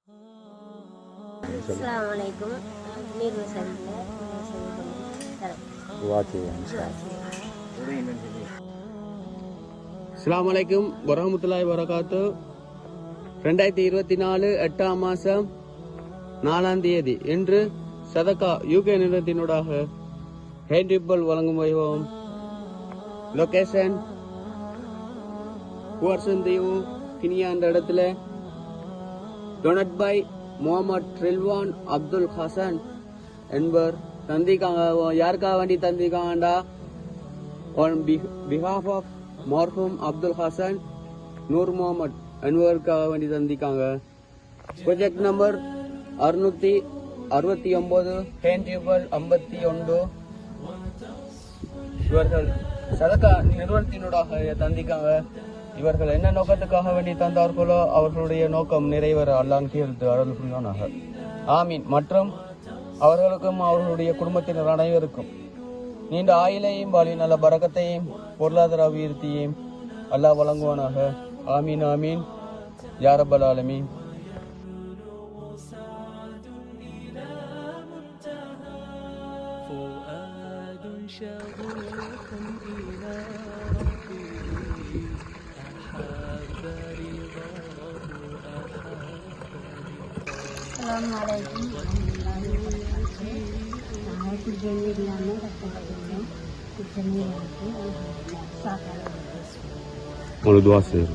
Assalamualaikum. Ini Rosalia. Assalamualaikum warahmatullahi wabarakatuh. 2024 8ஆம் மாதம் 4ஆம் தேதி இன்று சதகா யூகே நிறுவனத்தினூடாக ஹேண்ட் ட்ரிப்பல் வழங்கும் வைபவம். லொகேஷன் புவர்சந்தீவு கினியா என்ற இடத்துல டொனட் பை முகமது ரில்வான் அப்துல் ஹசன் என்பவர் தந்திக்காங்க. யாருக்காக வேண்டி தந்திக்காங்கடா, on behalf of மர்ஹூம் அப்துல் ஹசன் நூர் முகமது என்பவருக்காக வேண்டி தந்திக்காங்க. Project number 669 and triple 51. இவர்கள் சதகா நிறுவனத்தினூடாக தந்திக்காங்க. இவர்கள் என்ன நோக்கத்துக்காக வேண்டி தந்தார்களோ அவர்களுடைய நோக்கம் நிறைவேற அல்லாஹ் தீர்த்து அருள் புரிவானாக. ஆமீன். மற்றும் அவர்களுக்கும் அவர்களுடைய குடும்பத்தினர் அனைவருக்கும் நீண்ட ஆயுளையும் வாழி நல்ல பரக்கத்தையும் பொருளாதார அபிவிருத்தியையும் அல்லாஹ் வழங்குவானாக. ஆமீன் ஆமீன் யா ரப்பல் ஆலமீன். Assalamualaikum. Saya kerjanya di mana? Kerjanya itu Mau doa sih.